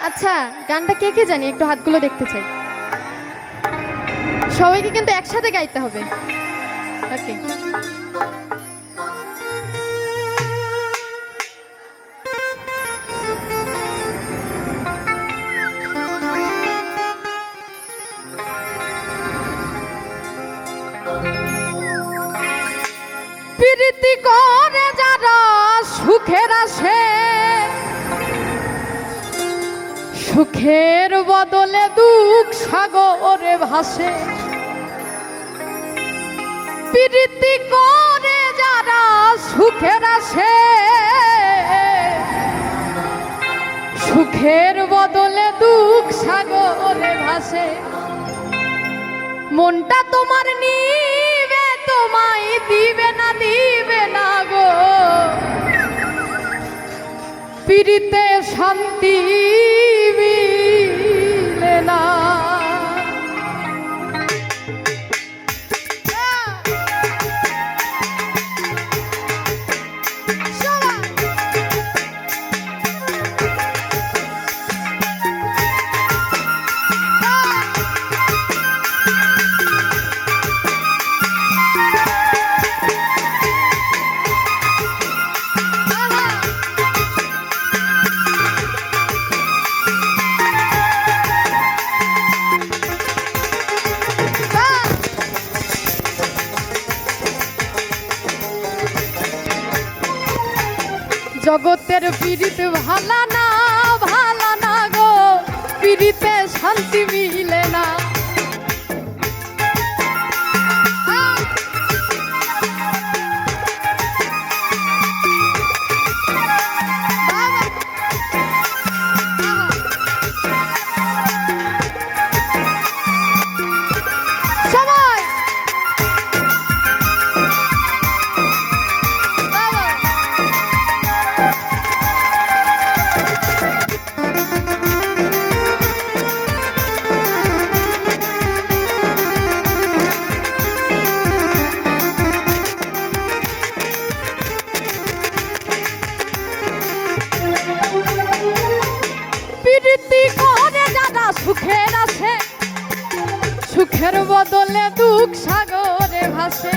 আচ্ছা, গানটা কে কে জানি একটু হাতগুলো দেখতে চাই। সবাইকে কিন্তু একসাথে গাইতে হবে। ওকে। প্রীতি করে যারা সুখের আসে, সুখের বদলে দুঃখ সাগরে ভাসে। প্রীতি করে যারা সুখের আসে, সুখের বদলে দুঃখ সাগরে ভাসে। মনটা তোমার নিবে, তোমায় দিবে না গো। প্রীতিতে শান্তি মিলে না। জগতের পীড়িত ভালা না গো, পীড়িতে শান্তি মিলে না। প্রীতি করে যারা সুখের আছে, সুখের বদলে দুঃখ সাগরে ভাসে।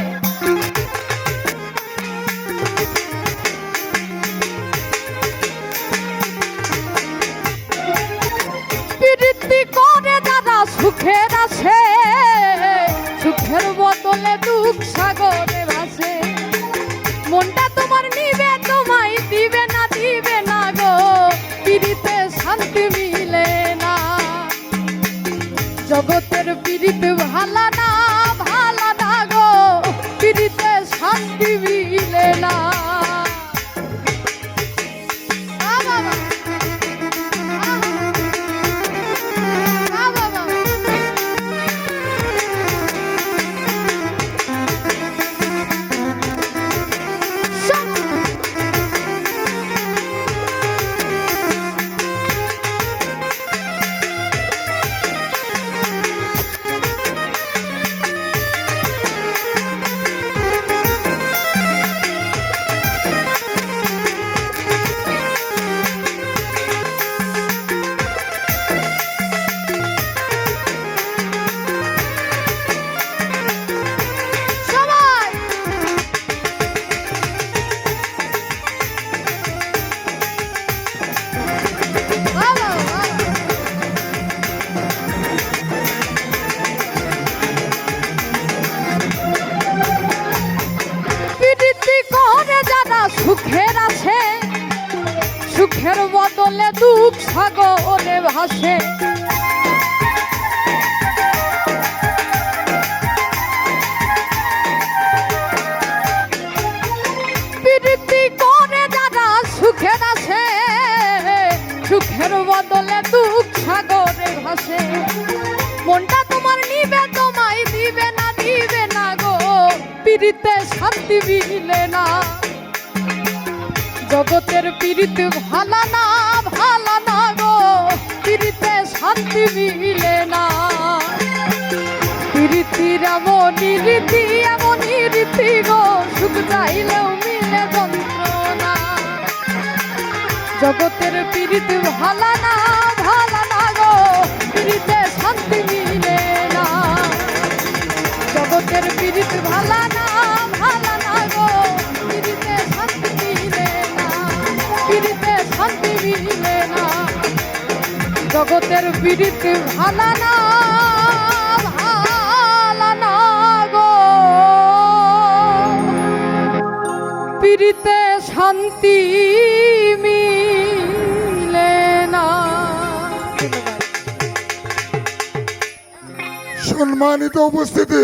প্রীতি করে যারা সুখের আছে, সুখের বদলে দুঃখ সাগরে ভাসে। মনটা তোমার নিবে, তোমায় দিবে না গো। প্রীতিতে শান্তি মিলে না। জগতের প্রীত ভালা না গো, প্রীতিতে শান্তি মিলে না। সুখের আছে, সুখের বদলে দুঃখ সাগরে ভাসে। প্রীতি করে যারা সুখের আছে, সুখের বদলে দুঃখ সাগরে ভাসে। মনটা তোমার নিবে, তোমায় দিবে না গো। প্রীতিতে শান্তি মিলে না। জগতের প্রীতি ভালা না গো, প্রীতিতে শান্তি মিলে না। প্রীতির এমনই রীতি গো, সুখ চাইলেও মিলে যন্ত্রণা। জগতের প্রীতি ভালা না পিড়িতে ভালা না ভালা না গো পিড়িতে শান্তি মিলে না। সম্মানিত উপস্থিতি,